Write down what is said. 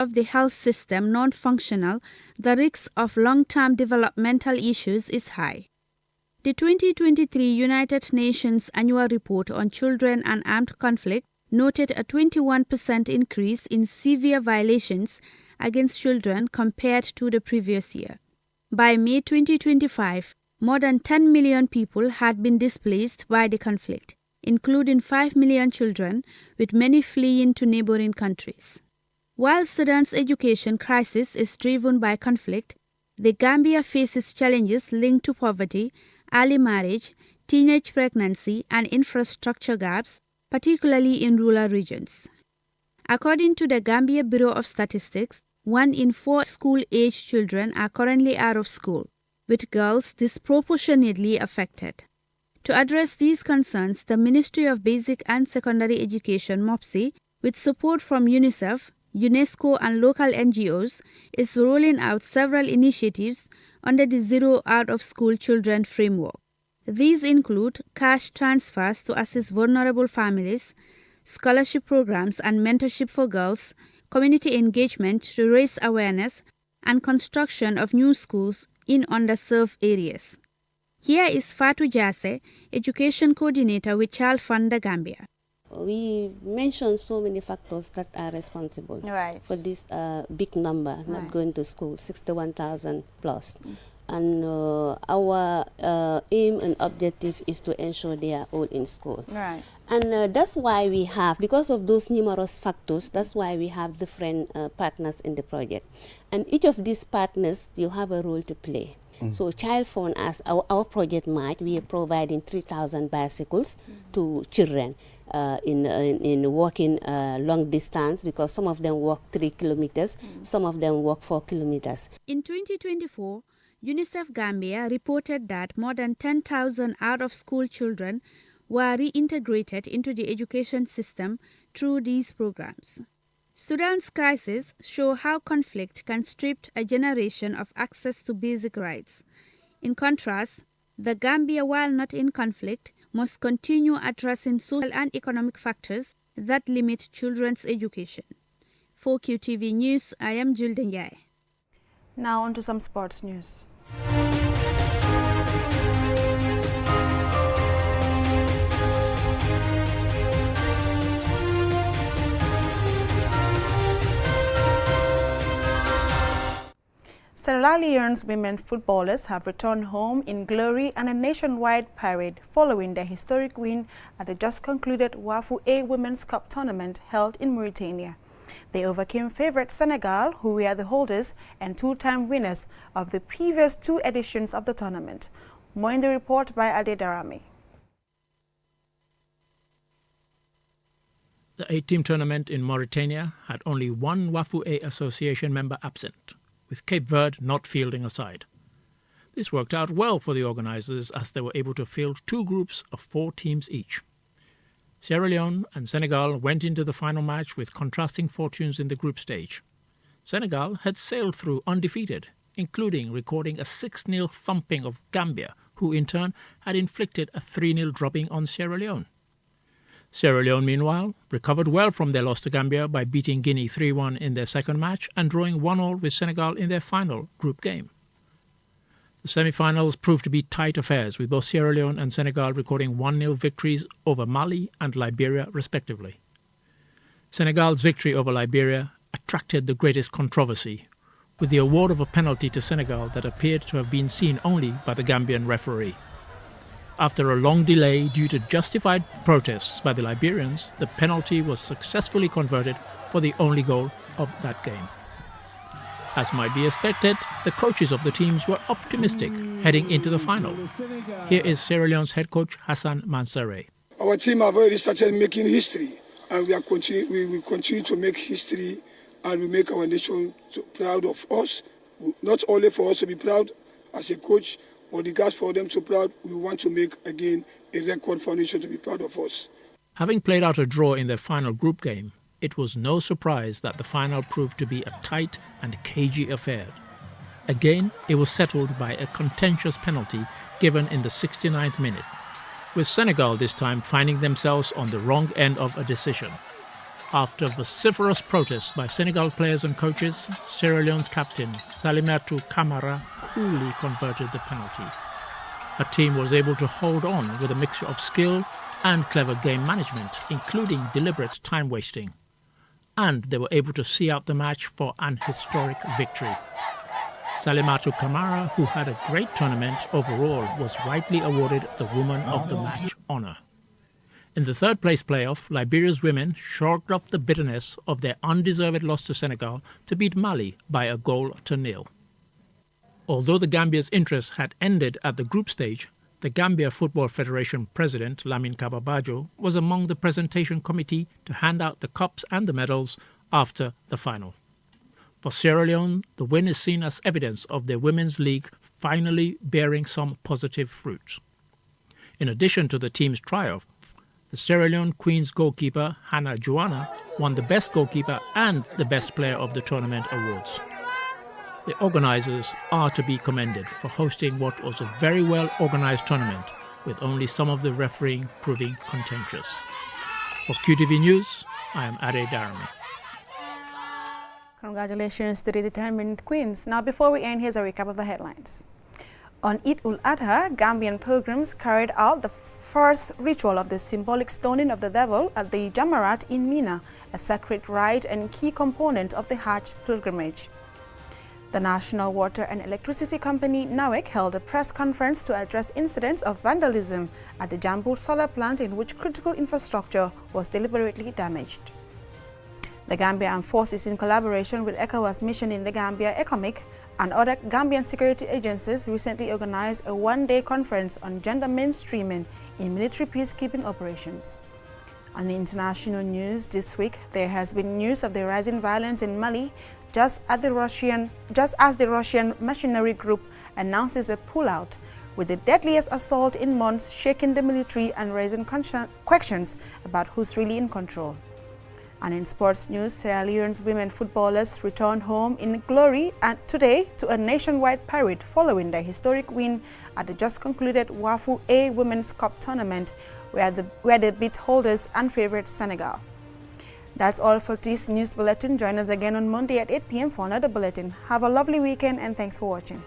of the health system non-functional, the risk of long-term developmental issues is high. The 2023 United Nations Annual Report on Children and Armed Conflict noted a 21% increase in severe violations against children compared to the previous year. By May 2025, more than 10 million people had been displaced by the conflict, including 5 million children, with many fleeing to neighboring countries. While Sudan's education crisis is driven by conflict, the Gambia faces challenges linked to poverty, early marriage, teenage pregnancy, and infrastructure gaps, particularly in rural regions. According to the Gambia Bureau of Statistics, 1 in 4 school-aged children are currently out of school, with girls disproportionately affected. To address these concerns, the Ministry of Basic and Secondary Education, MOPSI, with support from UNICEF, UNESCO and local NGOs, is rolling out several initiatives under the Zero Out of School Children framework. These include cash transfers to assist vulnerable families, scholarship programs and mentorship for girls, community engagement to raise awareness, and construction of new schools in underserved areas. Here is Fatou Jasseh, Education Coordinator with Child Fund The Gambia. We mentioned so many factors that are responsible for this big number not going to school, 61,000 plus. And our aim and objective is to ensure they are all in school. And that's why we have, because of those numerous factors, that's why we have different partners in the project. And each of these partners, you have a role to play. So Child Fund, as our project might, we are providing 3,000 bicycles to children in walking long distance, because some of them walk 3 kilometers, some of them walk 4 kilometers. In 2024, UNICEF Gambia reported that more than 10,000 out-of-school children were reintegrated into the education system through these programs. Sudan's crisis show how conflict can strip a generation of access to basic rights. In contrast, the Gambia, while not in conflict, must continue addressing social and economic factors that limit children's education. For QTV News, I am Julden Yai. Now on to some sports news. Sierra Leone's women footballers have returned home in glory and a nationwide parade following their historic win at the just concluded WAFU A Women's Cup tournament held in Mauritania. They overcame favorite Senegal, who were the holders and two-time winners of the previous 2 editions of the tournament. More in the report by Ade Darami. The 8-team tournament in Mauritania had only one WAFU A Association member absent, with Cape Verde not fielding a side. This worked out well for the organisers, as they were able to field 2 groups of 4 teams each. Sierra Leone and Senegal went into the final match with contrasting fortunes in the group stage. Senegal had sailed through undefeated, including recording a 6-0 thumping of Gambia, who in turn had inflicted a 3-0 drubbing on Sierra Leone. Sierra Leone, meanwhile, recovered well from their loss to Gambia by beating Guinea 3-1 in their second match and drawing 1-1 with Senegal in their final group game. The semi-finals proved to be tight affairs, with both Sierra Leone and Senegal recording 1-0 victories over Mali and Liberia, respectively. Senegal's victory over Liberia attracted the greatest controversy, with the award of a penalty to Senegal that appeared to have been seen only by the Gambian referee. After a long delay due to justified protests by the Liberians, the penalty was successfully converted for the only goal of that game. As might be expected, the coaches of the teams were optimistic heading into the final. Here is Sierra Leone's head coach Hassan Mansouré. Our team have already started making history, and we will continue to make history, and we make our nation proud of us. Not only for us to be proud as a coach, but the guys for them to be proud. We want to make again a record for our nation to be proud of us. Having played out a draw in their final group game, it was no surprise that the final proved to be a tight and cagey affair. Again, it was settled by a contentious penalty given in the 69th minute, with Senegal this time finding themselves on the wrong end of a decision. After vociferous protests by Senegal players and coaches, Sierra Leone's captain Salimatu Camara coolly converted the penalty. Her team was able to hold on with a mixture of skill and clever game management, including deliberate time wasting. And they were able to see out the match for an historic victory. Salimatu Camara, who had a great tournament overall, was rightly awarded the Woman of the Match honour. In the third place playoff, Liberia's women shrugged off the bitterness of their undeserved loss to Senegal to beat Mali by 1-0. Although the Gambia's interest had ended at the group stage, the Gambia Football Federation President Lamin Kababajo was among the presentation committee to hand out the cups and the medals after the final. For Sierra Leone, the win is seen as evidence of their women's league finally bearing some positive fruit. In addition to the team's triumph, the Sierra Leone Queen's goalkeeper Hannah Joanna won the Best Goalkeeper and the Best Player of the Tournament awards. The organisers are to be commended for hosting what was a very well-organised tournament, with only some of the refereeing proving contentious. For QTV News, I am Ade Darami. Congratulations to the determined queens. Now, before we end, here's a recap of the headlines. On Eid ul-Adha, Gambian pilgrims carried out the first ritual of the symbolic stoning of the devil at the Jamarat in Mina, a sacred rite and key component of the Hajj pilgrimage. The National Water and Electricity Company, NAWEC, held a press conference to address incidents of vandalism at the Jambul solar plant in which critical infrastructure was deliberately damaged. The Gambia Armed Forces, in collaboration with ECOWAS Mission in the Gambia, ECOMIC, and other Gambian security agencies, recently organized a one-day conference on gender mainstreaming in military peacekeeping operations. On the international news this week, there has been news of the rising violence in Mali, just as the Russian mercenary group announces a pullout, with the deadliest assault in months shaking the military and raising questions about who's really in control. And in sports news, Sierra Leone's women footballers returned home in glory today to a nationwide parade following their historic win at the just concluded WAFU A Women's Cup tournament, where they beat holders and favourites Senegal. That's all for this news bulletin. Join us again on Monday at 8 p.m. for another bulletin. Have a lovely weekend and thanks for watching.